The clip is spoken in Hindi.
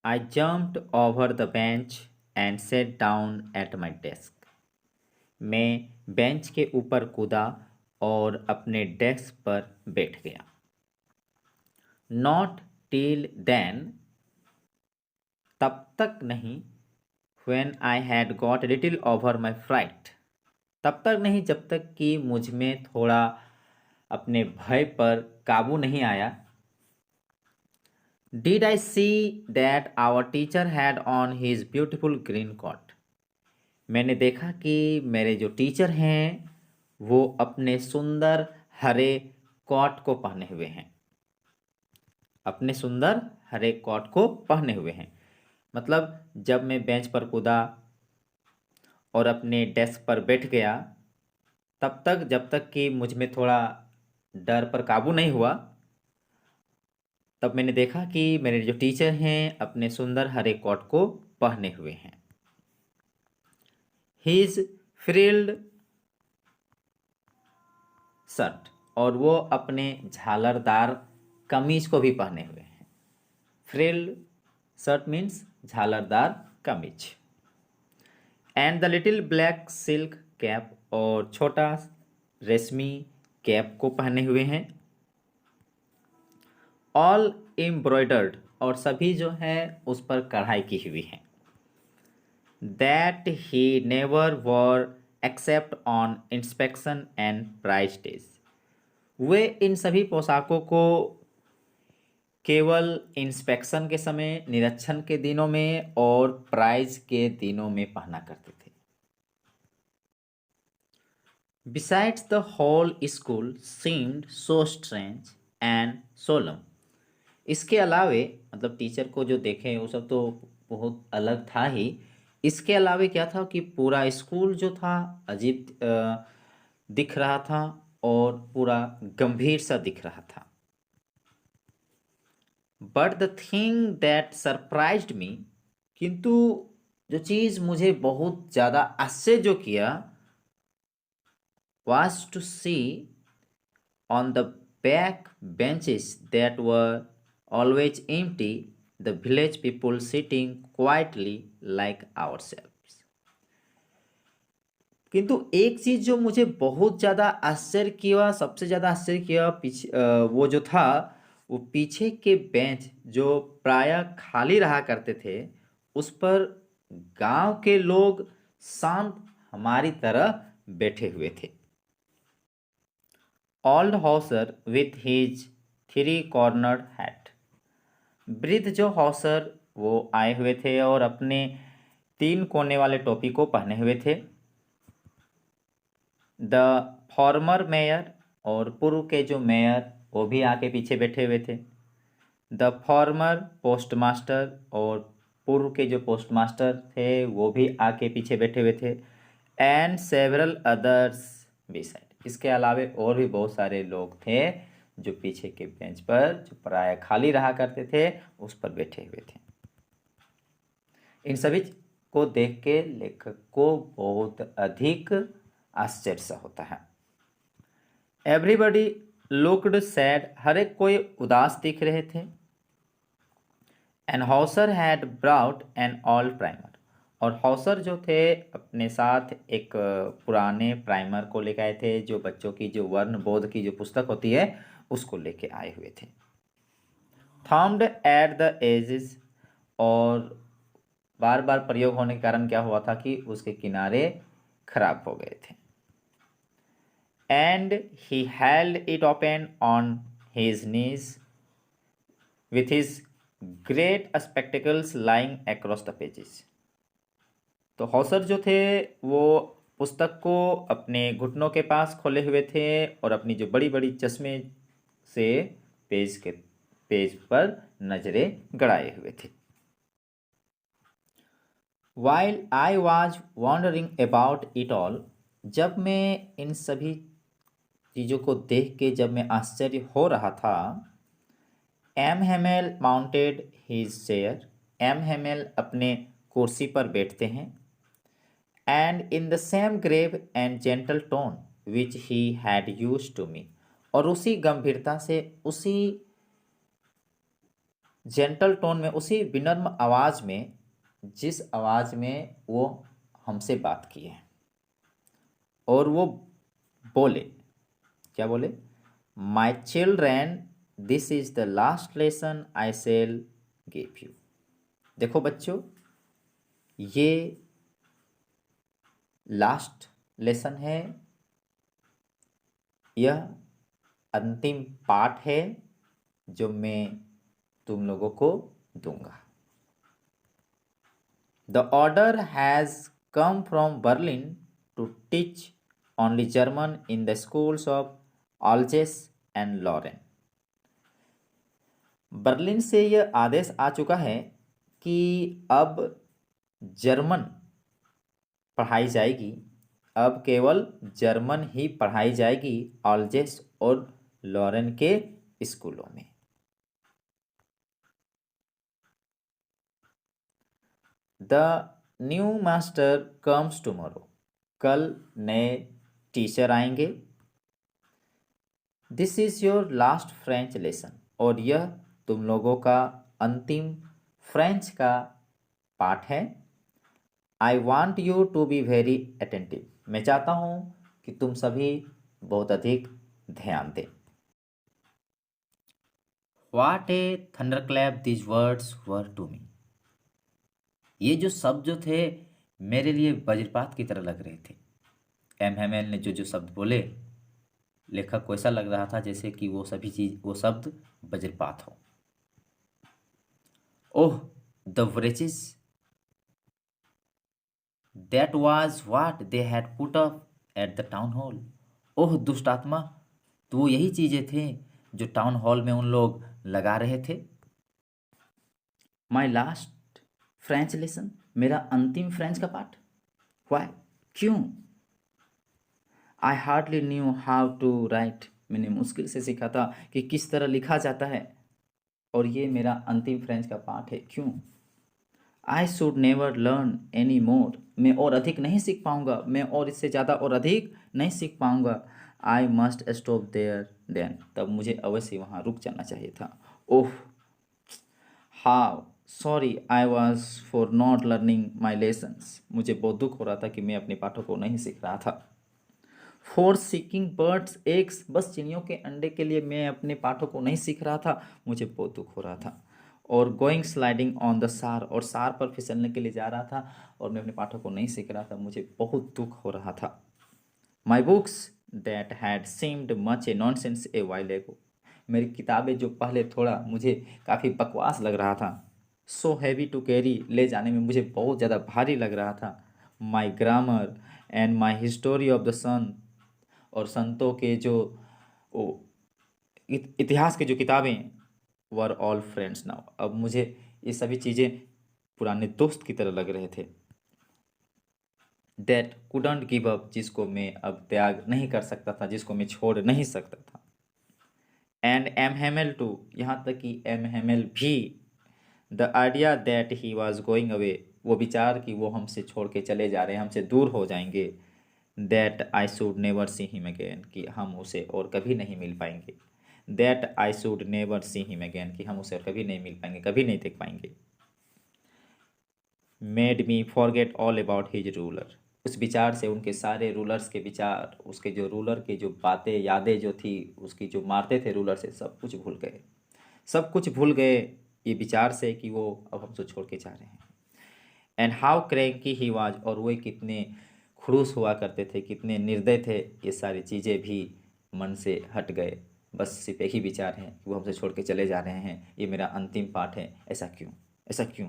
I jumped over the bench and sat down at my desk. मैं बेंच के ऊपर कूदा और अपने डेस्क पर बैठ गया. Not till then, तब तक नहीं. When I had got a little over my fright, तब तक नहीं जब तक कि मुझ में थोड़ा अपने भय पर काबू नहीं आया. Did I see that our teacher had on his beautiful green coat? मैंने देखा कि मेरे जो टीचर हैं वो अपने सुंदर हरे कोट को पहने हुए हैं. अपने सुंदर हरे कोट को पहने हुए हैं मतलब जब मैं बेंच पर कूदा और अपने डेस्क पर बैठ गया तब तक जब तक कि मुझ में थोड़ा डर पर काबू नहीं हुआ तब मैंने देखा कि मेरे जो टीचर हैं अपने सुंदर हरे कोट को पहने हुए हैं. His frilled शर्ट और वो अपने झालरदार कमीज को भी पहने हुए हैं. फ्रिल्ड शर्ट मीन्स झालरदार कमीज. And the little black silk cap और छोटा रेशमी कैप को पहने हुए हैं. ऑल एम्ब्रॉयडर्ड और सभी जो है उस पर कढ़ाई की हुई है. That he never wore except on inspection and prize days. वे इन सभी पोशाकों को केवल इंस्पेक्शन के समय, निरीक्षण के दिनों में और प्राइज के दिनों में पहना करते थे. Besides, the whole school seemed so strange and solemn. इसके अलावे मतलब टीचर को जो देखें वो सब तो बहुत अलग था ही. इसके अलावे क्या था कि पूरा स्कूल जो था अजीब दिख रहा था और पूरा गंभीर सा दिख रहा था. But the thing that surprised me, किंतु जो चीज़ मुझे बहुत ज़्यादा आश्चर्य किया was to see on the back benches that were always empty the village people sitting quietly like ourselves. किंतु एक चीज़ जो मुझे बहुत ज़्यादा आश्चर्य किया, सबसे ज़्यादा आश्चर्य किया वो जो था वो पीछे के बेंच जो प्रायः खाली रहा करते थे उस पर गांव के लोग शांत हमारी तरह बैठे हुए थे. Old Hauser with his 3-cornered hat. वृद्ध जो हॉसर वो आए हुए थे और अपने 3 कोने वाले टोपी को पहने हुए थे. द फॉर्मर मेयर और पूर्व के जो मेयर वो भी आके पीछे बैठे हुए थे. द फॉर्मर पोस्टमास्टर और पूर्व के जो पोस्टमास्टर थे वो भी आके पीछे बैठे हुए थे. And several others beside. इसके अलावे और भी बहुत सारे लोग थे जो पीछे के बेंच पर जो प्राय खाली रहा करते थे उस पर बैठे हुए थे. इन सभी को देख के लेखक को बहुत अधिक आश्चर्य सा होता है. Everybody looked sad. हर एक कोई उदास दिख रहे थे. And Hauser had brought an old primer. और हॉसर जो थे अपने साथ एक पुराने प्राइमर को लेकर आए थे जो बच्चों की जो वर्ण बोध की जो पुस्तक होती है उसको लेके आए हुए थे. Thumbed at the edges. और बार बार प्रयोग होने के कारण क्या हुआ था कि उसके किनारे खराब हो गए थे. And he held it open on his knees with his great spectacles lying across the pages. तो हौसर जो थे वो पुस्तक को अपने घुटनों के पास खोले हुए थे और अपनी जो बड़ी बड़ी चश्मे से पेज पर नजरें गड़ाए हुए थे. While I was wondering about it all, जब मैं इन सभी चीज़ों को देख के जब मैं आश्चर्य हो रहा था, M Hamel mounted his chair. M Hamel अपने कुर्सी पर बैठते हैं. And in the same grave and gentle tone which he had used to me. और उसी गंभीरता से, उसी जेंटल टोन में, उसी विनम्र आवाज़ में जिस आवाज़ में वो हमसे बात किए। और वो बोले, क्या बोले? My children, this is the last lesson I shall give you. देखो बच्चों, ये लास्ट लेसन है, यह अंतिम पाठ है जो मैं तुम लोगों को दूंगा। The order has come from Berlin to teach only German in the schools of Alsace and Lorraine। Berlin से यह आदेश आ चुका है कि अब जर्मन पढ़ाई जाएगी, अब केवल जर्मन ही पढ़ाई जाएगी ऑल्जेस और लॉरेन के स्कूलों में। The new master comes tomorrow, कल नए टीचर आएंगे। This is your last French lesson, और यह तुम लोगों का अंतिम फ्रेंच का पाठ है। I want you to be very attentive, मैं चाहता हूँ कि तुम सभी बहुत अधिक ध्यान दें। What a thunderclap these words were to me, ये जो शब्द जो थे मेरे लिए वज्रपात की तरह लग रहे थे। एमएमएल ने जो शब्द बोले, लेखक को ऐसा लग रहा था जैसे कि वो शब्द वज्रपात हो। Oh the wretches, that was what they had put up at the town hall. Oh दुष्ट आत्मा, तो वो यही चीजें थे जो टाउन हॉल में उन लोग लगा रहे थे। माई लास्ट फ्रेंच लेसन, मेरा अंतिम फ्रेंच का पाठ। वाई, क्यों? I hardly knew how to write, मैंने मुश्किल से सीखा था कि किस तरह लिखा जाता है, और ये मेरा अंतिम फ्रेंच का पाठ है। क्यों? I should never learn any more, मैं और अधिक नहीं सीख पाऊंगा, मैं और इससे ज़्यादा और अधिक नहीं सीख पाऊंगा। I must stop there then, तब मुझे अवश्य वहाँ रुक जाना चाहिए था। Oh how sorry I was for not learning my lessons, मुझे बहुत दुख हो रहा था कि मैं अपने पाठों को नहीं सीख रहा था। फॉर सीकिंग बर्ड्स एग्स, बस चिड़ियों के अंडे के लिए मैं अपने पाठों को नहीं सीख रहा था, मुझे बहुत दुख हो रहा था। और गोइंग स्लाइडिंग ऑन द सार, और सार पर फिसलने के लिए जा रहा था और मैं अपने पाठों को नहीं सीख रहा था, मुझे बहुत दुख हो रहा था। My books that had seemed much A nonsense a while एगो, मेरी किताबें जो पहले थोड़ा मुझे काफ़ी बकवास लग रहा था। सो हैवी टू कैरी, ले जाने में मुझे बहुत ज़्यादा भारी लग रहा था। My grammar and my history of the sun, और संतों के जो इतिहास की जो किताबें, वर ऑल फ्रेंड्स नाउ, अब मुझे ये सभी चीज़ें पुराने दोस्त की तरह लग रहे थे। दैट कुडंट गिव अप, जिसको मैं अब त्याग नहीं कर सकता था, जिसको मैं छोड़ नहीं सकता था। एंड एम हेमेल टू, यहाँ तक कि एम हेमेल भी। The idea that he was going away, वो विचार कि वो हमसे छोड़ के चले जा रहे हैं, हमसे दूर हो जाएंगे। That I should never see him again, कि हम उसे और कभी नहीं मिल पाएंगे। That I should never see him again, कि हम उसे कभी नहीं मिल पाएंगे, कभी नहीं देख पाएंगे। Made me forget all about his ruler, उस विचार से उनके सारे रूलर्स के विचार, उसके जो रूलर के जो बातें यादें जो थी, उसकी जो मारते थे रूलर से, सब कुछ भूल गए, सब कुछ भूल गए ये विचार से कि वो अब हमसे छोड़ के जा रहे हैं। And how cranky he was, और वो कितने खुड़ूस हुआ करते थे, कितने निर्दय थे, ये सारी चीज़ें भी मन से हट गए। बस सिर्फ एक ही विचार है कि वो हमसे छोड़ के चले जा रहे हैं, ये मेरा अंतिम पाठ है। ऐसा क्यों, ऐसा क्यों?